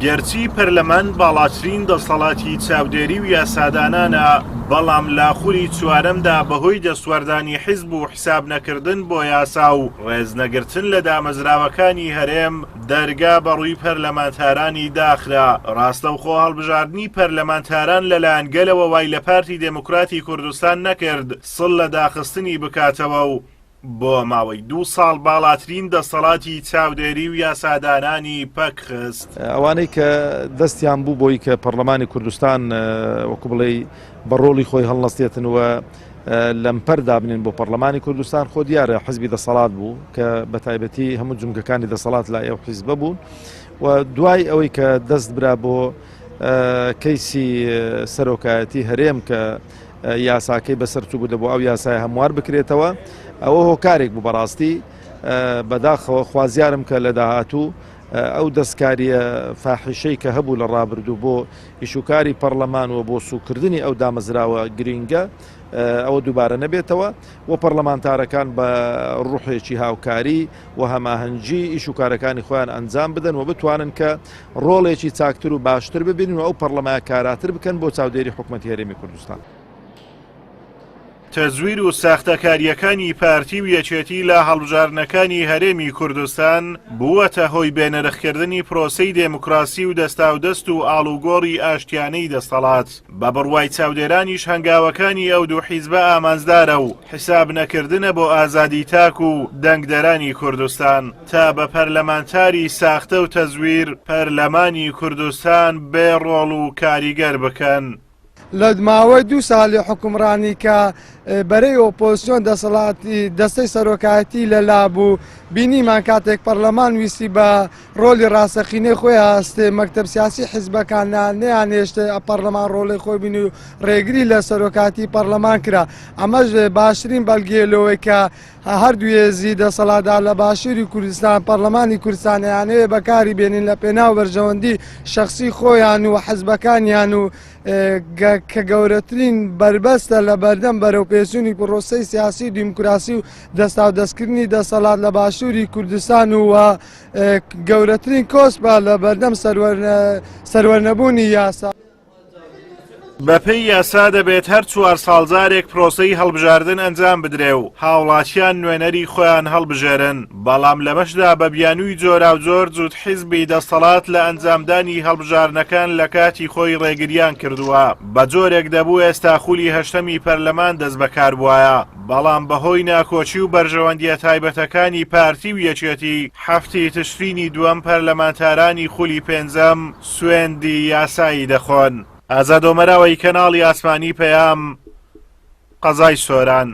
گەرچی پەرلەمان باڵاترین دەسەڵاتی چاودێری و یاسادانانە، بەڵام لاخوری چوارەمدا بەهۆی دەسوەردانی حیزب و حساب نەکردن بۆ یاسا و ڕێزنەگرتن لە دامەزراوەکانی هەرێم دەرگا بەڕووی پەرلەمانتارانی داخرا. ڕاستەوخۆ هەڵبژاردننی پەرلەمانتاران لەلایەن گەلەوە وای لە پارتی دموکراتی کوردستان نەکرد سڵ لە داخستنی بکاتەوە و بۆ ماوەی 2 ساڵ باڵاترین دەسەڵاتی چاودێری و یاسادانانی پەک خست. ئەوانەی کە دەستیان بوو بۆی کە پەرلەمانی کوردستان وەکو بڵێ بە ڕۆڵی خۆی هەڵنەستێتن وە لەمپەردا بنین بۆ پەرلەمانی کوردستان خۆ دیارە حزبی دەسەڵات بوو کە بە تایبەتی هەموو جومگەکانی دەسەڵات لای ئەو حیزبە بوون و دوای ئەوەی کە دەست برا بۆ کەیسی سەرۆکایەتی هەرێم کە یاساکەی بەسەرچوو بوو دەبوو ئەو یاسای هەموار بکرێتەوە، ئەوە هۆکارێک بوو بەڕاستی بەداخەوە خوازیارم کە لە داهاتوو ئەو دەستکاریە فاحیشەی کە هەبوو لە ڕابردوو بۆ ئیشوکاری پەرلەمان و بۆ سوکردنی ئەو دامەزراوە گرینگە ئەوە دووبارە نەبێتەوە و پەرلەمانتارەکان بە ڕوحێکی هاوکاری و هەماهەنگی ئیشوکارەکانی خۆیان ئەنجام بدەن و بتوانن کە ڕۆڵێکی چاکتر و باشتر ببینن و ئەو پەرلەمای کاراتر بکەن بۆ چاودێری حکوومەتی هەرێمی کوردستان. تەزویر و ساختەکاریەکانی پارتی و یەکێتی لە هەڵبژاردنەکانی هەرێمی کوردستان بووەتە هۆی بێنرخکردنی پرۆسەی دێموکراسی و دەستاودەست و ئاڵوگۆڕی ئاشتیانەی دەسەڵات. بە بڕوای چاودێرانیش هەنگاوەکانی ئەو دوو حیزبە ئامانزدارە و حساب نەکردنە بۆ ئازادی تاک و دەنگدەرانی کوردستان تا بە پەرلەمانتاری ساختە و تەزویر پەرلەمانی کوردستان بێڕۆڵ و کاریگەر بکەن. لە ماوەی 2 ساڵی حکومڕانی کە بەرەی ئۆپۆزیسیۆن دەستەی سەرۆکایەتی لەلا بوو بینیمان کاتێک پەرلەمان ویستی بە ڕۆلی ڕاستەقینەی خۆی هەستێ مەکتەب سیاسی حیزبەکانیان نەیانهێشتە پەرلەمان ڕۆڵی خۆی بینی و ڕێگری لە سەرۆکاتی پەرلەمان کرا. ئەمەش باشترین بەڵگەیەوەی کە هەردوو هێزی دەسەڵاتدار لە باشووری کوردستان پەرلەمانی کوردستانیانەیە بەکاری بێنین لە پێناو بەرژەوەندی شەخسی خۆیان و حیزبەکانیان و کە گەورەترین بربەستە لە بەردەم بەرەو پێچوونی پرۆسەی سیاسی دیموکراسی و دەستاودەستکردنی دەسەڵات لە باشووری کوردستان و گەورەترین کۆسپە لە بەردەم سەروەرنەبوونی یاسا. بەپێی یاسا دەبێت هەر 4 ساڵجارێک پرۆسەی هەڵبژاردن ئەنجام بدرێ و هاوڵاتیان نوێنەری خۆیان هەڵبژێرن، بەڵام لەمەشدا بە بیانووی جۆرا و جۆر جووت حیزبی دەسەڵات لە ئەنجامدانی هەڵبژاردنەکان لە کاتی خۆی ڕێگریان کردووە. بە جۆرێک دەبوو ئێستا خولی هەشتەمی پەرلەمان دەست بەکار بووایە، بەڵام بەهۆی ناکۆچی و بەرژەوەندیە تایبەتەکانی پارتی و یەکێتی هەفتی تشرینی دووەم پەرلەمانتارانی خولی پێنجەم سوێندی یاسایی دەخۆن. ئازاد ئۆمەراوەی کەناڵی ئاسمانی پەیام، قەزای سۆران.